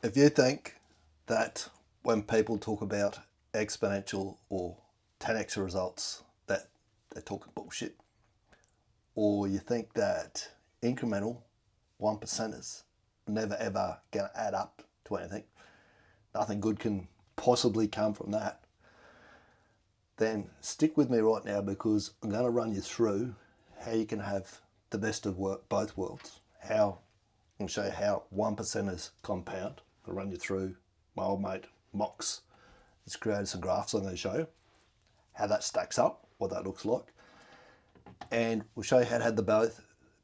If you think that when people talk about exponential or 10x results that they're talking bullshit, or you think that incremental 1%ers never ever going to add up to anything, nothing good can possibly come from that, then stick with me right now, because I'm going to run you through how you can have the best of both worlds. I'm going to show you how 1%ers compound. I'll run you through my old mate Mox. He's created some graphs I'm going to show you how that stacks up, what that looks like, and we'll show you how to have the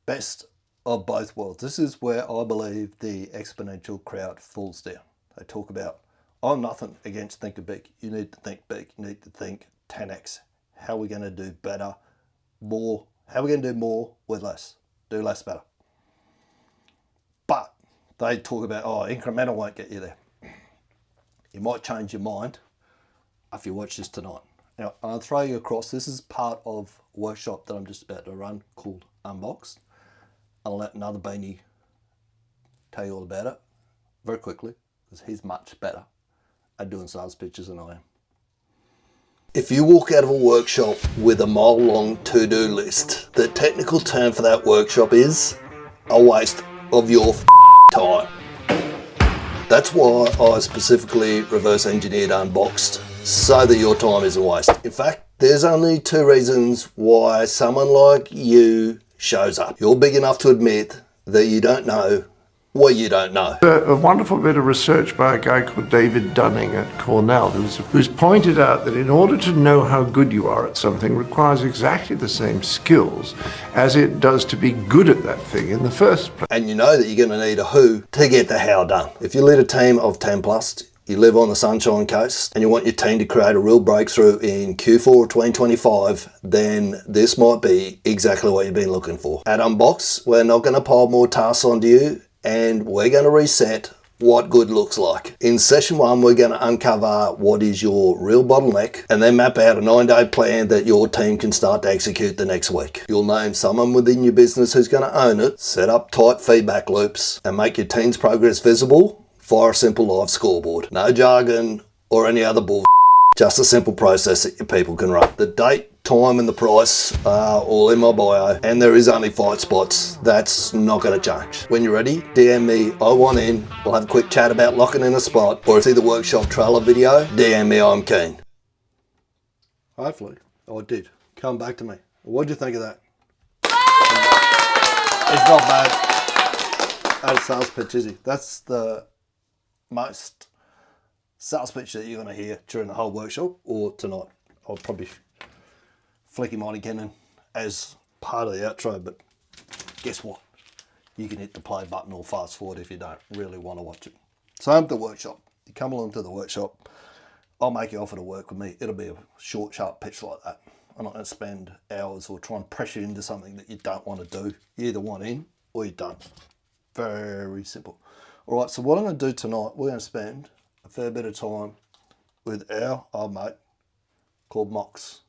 best of both worlds. This is where I believe the exponential crowd falls down. They talk about, I'm nothing against thinking big. You need to think big. You need to think 10x. How are we going to do better, more? How are we going to do more with less? Do less better. But they talk about, oh, incremental won't get you there. You might change your mind if you watch this tonight. Now, I'll throw you across. This is part of a workshop that I'm just about to run called Unboxed. I'll let another beanie tell you all about it very quickly, because he's much better at doing sales pitches than I am. If you walk out of a workshop with a mile-long to-do list, the technical term for that workshop is a waste of your time. That's why I specifically reverse engineered Unboxed, so that your time isn't wasted. In fact, there's only two reasons why someone like you shows up. You're big enough to admit that you don't know what you don't know. A wonderful bit of research by a guy called David Dunning at Cornell, who's pointed out that in order to know how good you are at something requires exactly the same skills as it does to be good at that thing in the first place. And you know that you're going to need a who to get the how done. If you lead a team of 10 plus, you live on the Sunshine Coast, and you want your team to create a real breakthrough in Q4 of 2025, then this might be exactly what you've been looking for. At Unbox, we're not going to pile more tasks onto you, and we're going to reset what good looks like. In session 1, we're going to uncover what is your real bottleneck, and then map out a 9-day plan that your team can start to execute the next week. You'll name someone within your business who's going to own it, set up tight feedback loops, and make your team's progress visible via a simple live scoreboard. No jargon or any other bull. Just a simple process that your people can run. The date, time, and the price are all in my bio, and there is only 5 spots. That's not going to change. When you're ready, DM me, I want in. We'll have a quick chat about locking in a spot, or see the workshop trailer video, DM me, I'm keen. Hopefully, I did. Come back to me. What'd you think of that? It's not bad. At a sales pitch, is he? That's the most sales pitch that you're going to hear during the whole workshop or tonight. I'll probably flick him on again as part of the outro, but guess what? You can hit the play button or fast forward if you don't really want to watch it. Same with the workshop. You come along to the workshop, I'll make you offer to work with me. It'll be a short, sharp pitch like that. I'm not going to spend hours or try and pressure you into something that you don't want to do. You either want in or you don't. Very simple. All right, so what I'm going to do tonight, we're going to spend a fair bit of time with our old mate called Mox.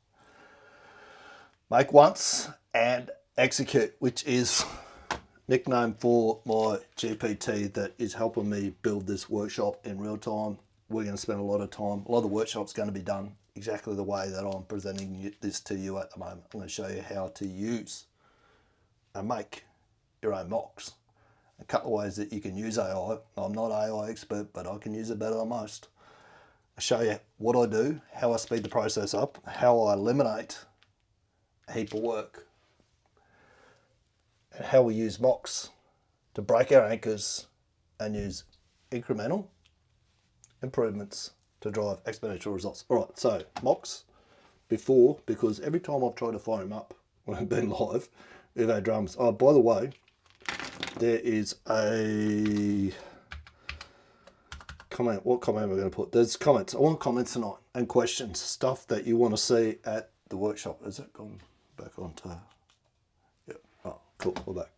Make once and execute, which is nickname for my GPT that is helping me build this workshop in real time. We're going to spend a lot of time. A lot of the workshop's going to be done exactly the way that I'm presenting this to you at the moment. I'm going to show you how to use and make your own Mox. A couple of ways that you can use AI. I'm not an AI expert, but I can use it better than most. I'll show you what I do, how I speed the process up, how I eliminate a heap of work, and how we use Mox to break our anchors and use incremental improvements to drive exponential results. All right, so Mox before, because every time I've tried to fire him up when I've been live, we've had drums. Oh, by the way, there is a comment. What comment am I going to put? There's comments. I want comments tonight and questions, stuff that you want to see at the workshop. Has it gone back onto? Yeah. Oh, cool. We're back.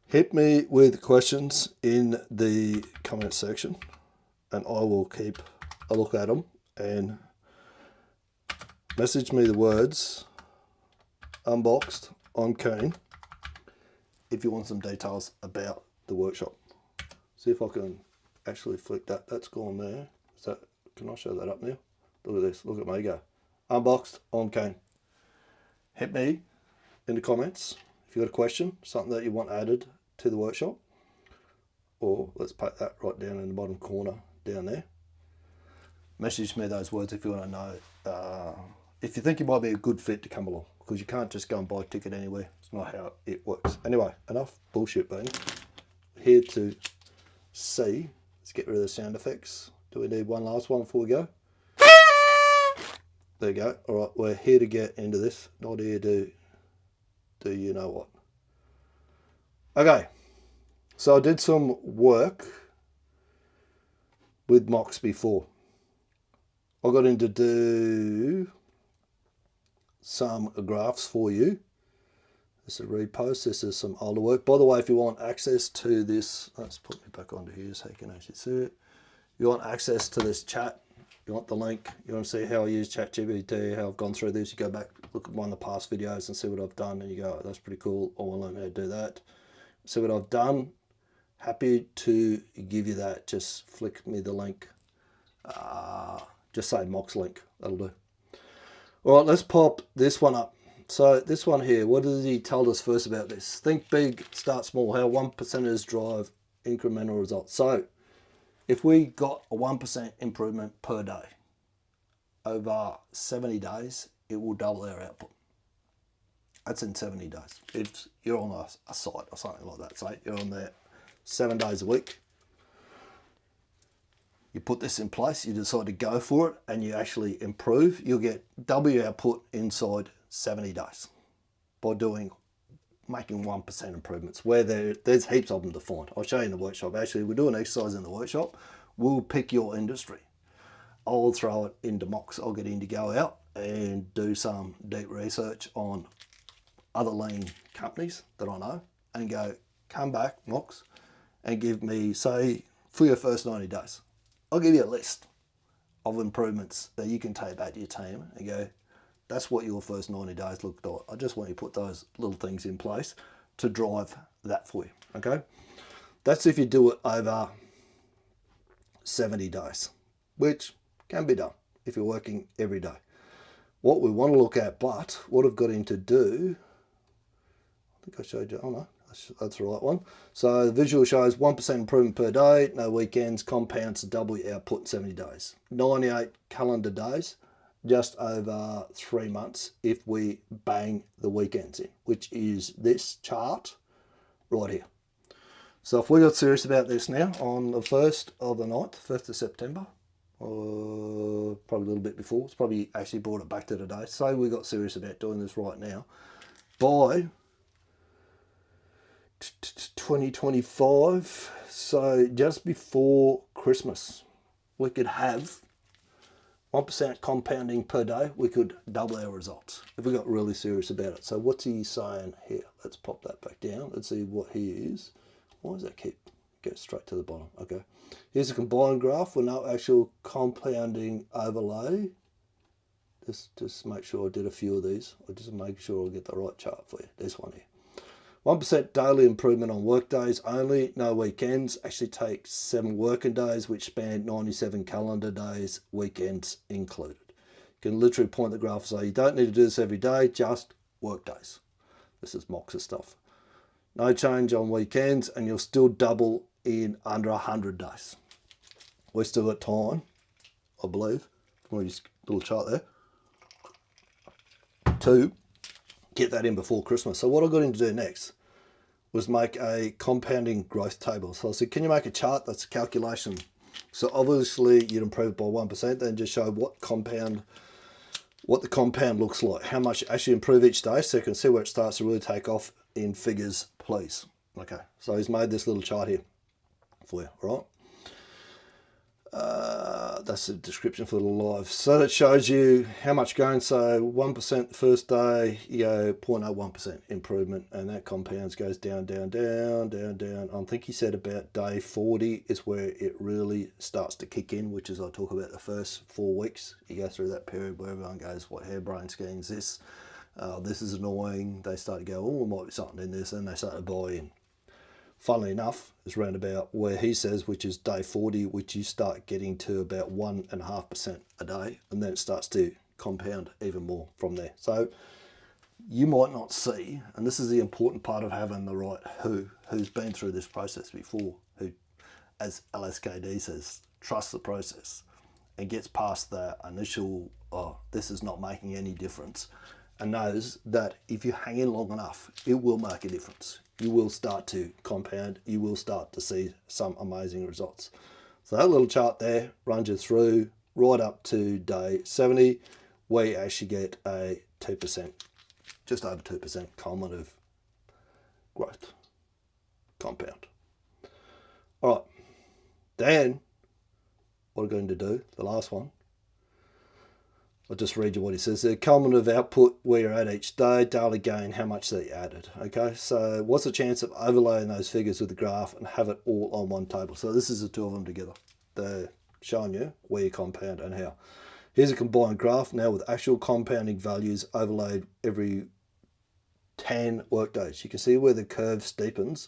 Hit me with questions in the comment section, and I will keep a look at them and message me the words "Unboxed, I'm keen" if you want some details about the workshop. See if I can actually flick that. That's gone there. Is that, can I show that up now? Look at this. Look at me go. Unboxed on cane. Hit me in the comments if you've got a question, something that you want added to the workshop. Or let's put that right down in the bottom corner down there. Message me those words if you want to know. If you think you might be a good fit to come along, because you can't just go and buy a ticket anywhere. It's not how it works. Anyway, enough bullshit being. Here to see. Let's get rid of the sound effects. Do we need one last one before we go? There you go. All right, we're here to get into this, not here to do you know what. Okay, so I did some work with mocks before. I got into do some graphs for you. This is a repost. This is some older work. By the way, if you want access to this, let's put me back onto here so you can actually see it. You want access to this chat, you want the link, you want to see how I use ChatGPT, how I've gone through this, you go back, look at one of the past videos and see what I've done, and you go, oh, that's pretty cool, I want to learn how to do that. See what I've done, happy to give you that. Just flick me the link. Just say Mox link, that'll do. All right, let's pop this one up. So this one here, what does he tell us first about this? Think big, start small, how 1%ers drive incremental results. So if we got a 1% improvement per day over 70 days, it will double our output. That's in 70 days. If you're on a site or something like that, say you're on there 7 days a week, you put this in place, you decide to go for it, and you actually improve, you'll get double your output inside 70 days by making 1% improvements, where there's heaps of them to find. I'll show you in the workshop. Actually, we'll do an exercise in the workshop. We'll pick your industry. I'll throw it into mocks. I'll get in to go out and do some deep research on other lean companies that I know and go, come back, mocks, and give me, say, for your first 90 days, I'll give you a list of improvements that you can take back to your team and go, that's what your first 90 days looked like. I just want you to put those little things in place to drive that for you, okay? That's if you do it over 70 days, which can be done if you're working every day. What we want to look at, but what I've got him to do, I think I showed you, oh no, that's the right one. So the visual shows 1% improvement per day, no weekends, compounds to double your output in 70 days. 98 calendar days, just over 3 months if we bang the weekends in, which is this chart right here. So if we got serious about this now on the 1st of the 9th, 1st of September, or probably a little bit before, it's probably actually brought it back to today. So we got serious about doing this right now. By 2025, so just before Christmas, we could have 1% compounding per day, we could double our results if we got really serious about it. So what's he saying here? Let's pop that back down. Let's see what he is. Why does that go straight to the bottom? Okay. Here's a combined graph with no actual compounding overlay. Just make sure I did a few of these. I just make sure I get the right chart for you. This one here. 1% daily improvement on work days only, no weekends. Actually takes 7 working days, which span 97 calendar days, weekends included. You can literally point the graph and say, you don't need to do this every day, just work days. This is Mox's stuff. No change on weekends, and you'll still double in under 100 days. We've still got time, I believe, from this little chart there, to get that in before Christmas. So what I got him to do next was make a compounding growth table. So I said, can you make a chart that's a calculation? So obviously you'd improve by 1%, then just show what the compound looks like, how much you actually improve each day, so you can see where it starts to really take off in figures, please. Okay, so he's made this little chart here for you, all right? That's the description for the live. So that shows you how much going. So 1% the first day, you go 0.01% improvement, and that compounds, goes down, down, down, down, down. I think he said about day 40 is where it really starts to kick in, which is I talk about the first 4 weeks. You go through that period where everyone goes, what harebrained skiing is this? This is annoying. They start to go, oh, there might be something in this, and they start to buy in. funnily enough, is around about where he says, which is day 40, which you start getting to about 1.5% a day, and then it starts to compound even more from there. So you might not see, and this is the important part of having the right who's been through this process before, who, as LSKD says, trusts the process and gets past that initial, oh, this is not making any difference, and knows that if you hang in long enough, it will make a difference. You will start to compound, you will start to see some amazing results. So that little chart there runs you through right up to day 70, where you actually get a 2%, just over 2% cumulative growth, compound. All right, then what we're going to do, the last one, I'll just read you what he says there. Cumulative output, where you're at each day, daily gain, how much that you added. Okay, so what's the chance of overlaying those figures with the graph and have it all on one table? So this is the two of them together. They're showing you where you compound and how. Here's a combined graph now with actual compounding values overlaid every 10 work days. You can see where the curve steepens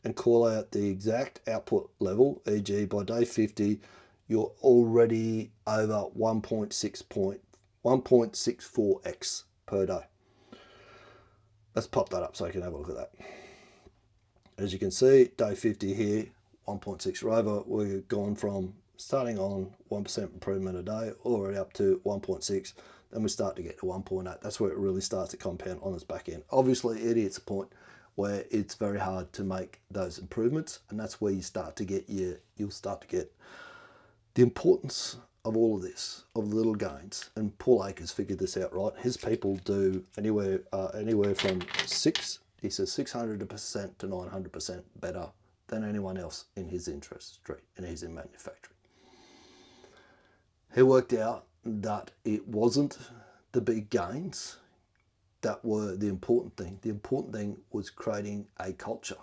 and call out the exact output level, e.g. by day 50, you're already over 1.64x per day. Let's pop that up so you can have a look at that. As you can see, day 50 here, 1.6 over. We've gone from starting on 1% improvement a day all the way up to 1.6. Then we start to get to 1.8. That's where it really starts to compound on its back end. Obviously, it hits a point where it's very hard to make those improvements, and that's where you start to get you'll start to get the importance of all of this, of the little gains. And Paul Akers figured this out, right? His people do anywhere from 600% to 900% better than anyone else in his industry, and he's in manufacturing. He worked out that it wasn't the big gains that were the important thing. The important thing was creating a culture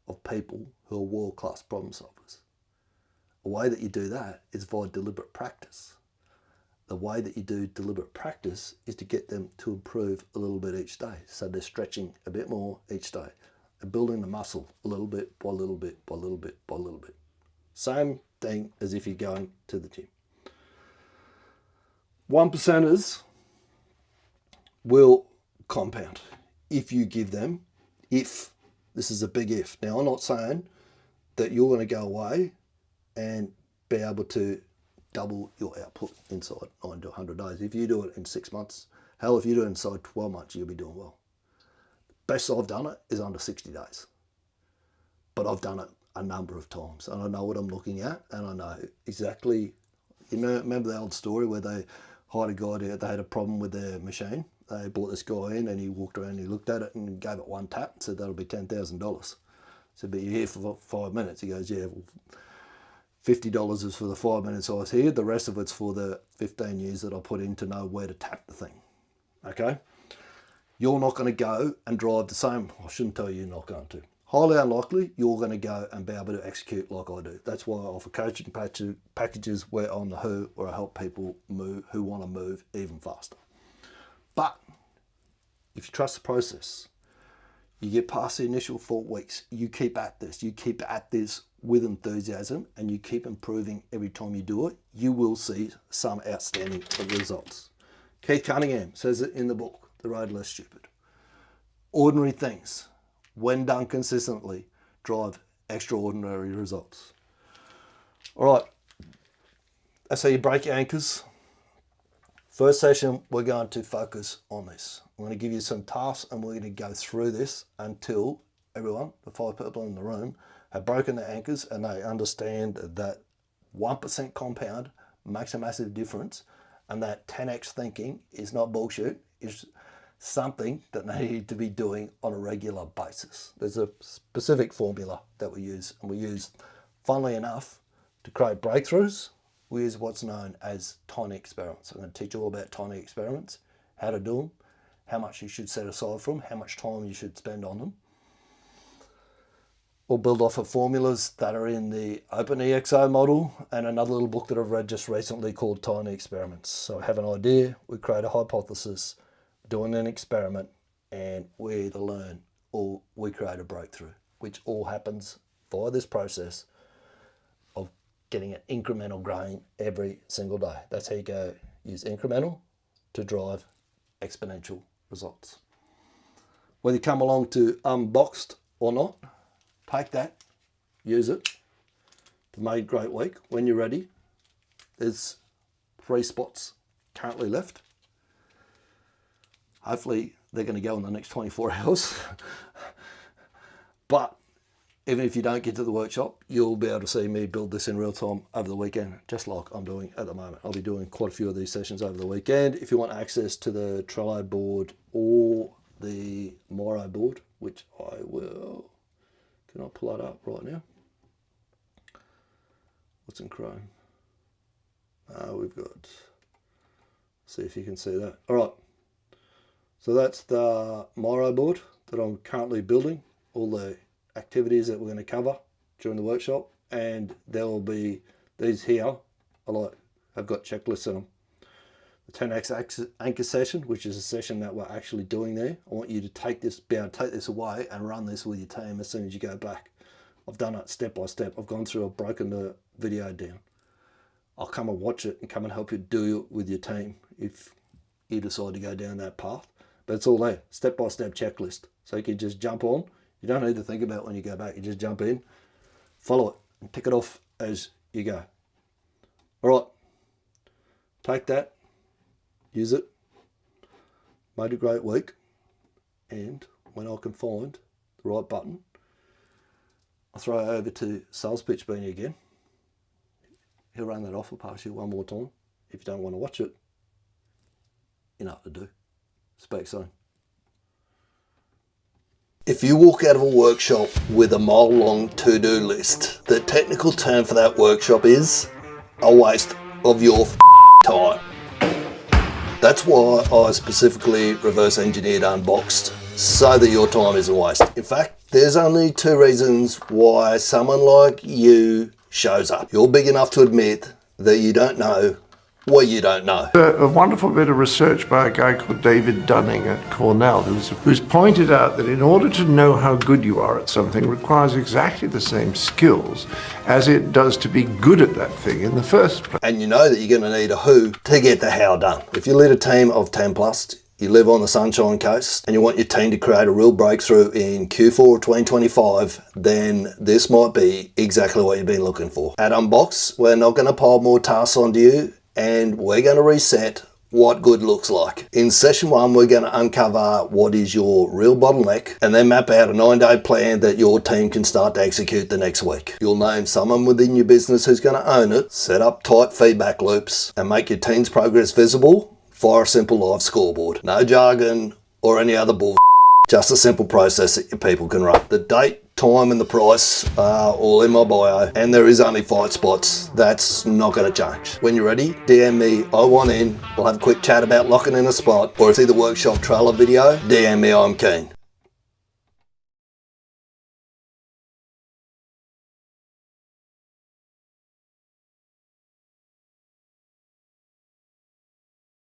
of people who are world-class problem solvers. A way that you do that is via deliberate practice. The way that you do deliberate practice is to get them to improve a little bit each day. So they're stretching a bit more each day and building the muscle a little bit by little bit by little bit by little bit. Same thing as if you're going to the gym. 1%ers will compound if you give them, if, this is a big if. Now, I'm not saying that you're going to go away and be able to double your output inside 90 to 100 days. If you do it in 6 months, hell, if you do it inside 12 months, you'll be doing well. Best I've done it is under 60 days. But I've done it a number of times, and I know what I'm looking at, and I know exactly, you know, remember the old story where they hired a guy, they had a problem with their machine. They brought this guy in and he walked around and he looked at it and gave it one tap and said, that'll be $10,000. So, but you're here for 5 minutes. He goes, yeah, well, $50 is for the 5 minutes I was here. The rest of it's for the 15 years that I put in to know where to tap the thing. Okay? You're not going to go and drive the same. I shouldn't tell you you're not going to. Highly unlikely you're going to go and be able to execute like I do. That's why I offer coaching packages where I'm the where I help people move, who want to move even faster. But if you trust the process, you get past the initial 4 weeks, you keep at this with enthusiasm, and you keep improving every time you do it, you will see some outstanding results. Keith Cunningham says it in the book, The Road Less Stupid. Ordinary things, when done consistently, drive extraordinary results. All right, that's how you break your anchors. First session, we're going to focus on this. I'm going to give you some tasks and we're going to go through this until everyone, the 5 people in the room, have broken their anchors and they understand that 1% compound makes a massive difference, and that 10x thinking is not bullshit. It's something that they need to be doing on a regular basis. There's a specific formula that we use, and we use, funnily enough, to create breakthroughs. We use what's known as tiny experiments. I'm going to teach you all about tiny experiments, how to do them, how much you should set aside for them, how much time you should spend on them. We'll build off of formulas that are in the OpenEXO model and another little book that I've read just recently called Tiny Experiments. So I have an idea, we create a hypothesis, doing an experiment, and we either learn or we create a breakthrough. which all happens via this process of getting an incremental growing every single day. That's how you go use incremental to drive exponential results. Whether you come along to Unboxed or not, take that, use it. The Made Great Week. When you're ready, there's 3 spots currently left. Hopefully they're going to go in the next 24 hours. But even if you don't get to the workshop, you'll be able to see me build this in real time over the weekend, just like I'm doing at the moment. I'll be doing quite a few of these sessions over the weekend. If you want access to the Trello board or the Miro board, which I will, can I pull that up right now? What's in Chrome? We've got, see if you can see that. All right, so that's the Miro board that I'm currently building, all the activities that we're going to cover during the workshop, and there will be these here. I've got checklists in them. The 10x anchor session, which is a session that we're actually doing there. I want you to be able to take this away and run this with your team as soon as you go back. I've done it step by step. I've gone through, I've broken the video down. I'll come and watch it and come and help you do it with your team if you decide to go down that path. But it's all there, step by step checklist. So you can just jump on. You don't need to think about it when you go back. You just jump in, follow it, and tick it off as you go. All right, take that, use it. Made a great week. And when I can find the right button, I'll throw it over to Sales Pitch Beanie again. He'll run that off. I'll pass you one more time. If you don't want to watch it, you know what to do. Speak soon. If you walk out of a workshop with a mile-long to-do list, the technical term for that workshop is a waste of your time. That's why I specifically reverse engineered Unboxed, so that your time isn't wasted. In fact, there's only 2 reasons why someone like you shows up. You're big enough to admit that you don't know what you don't know. A wonderful bit of research by a guy called David Dunning at Cornell, who's pointed out that in order to know how good you are at something requires exactly the same skills as it does to be good at that thing in the first place. And you know that you're going to need a who to get the how done. If you lead a team of 10 plus, you live on the Sunshine Coast, and you want your team to create a real breakthrough in Q4 of 2025, then this might be exactly what you've been looking for. At Unbox, we're not going to pile more tasks onto you, and we're going to reset what good looks like. In session 1, we're going to uncover what is your real bottleneck and then map out a 9-day plan that your team can start to execute the next week. You'll name someone within your business who's going to own it, set up tight feedback loops, and make your team's progress visible via a simple live scoreboard. No jargon or any other bull. Just a simple process that your people can run. The date, time and the price are all in my bio, and there is only 5 spots. That's not going to change. When you're ready, DM me, I want in. We'll have a quick chat about locking in a spot, or if you see the workshop trailer video, DM me, I'm keen.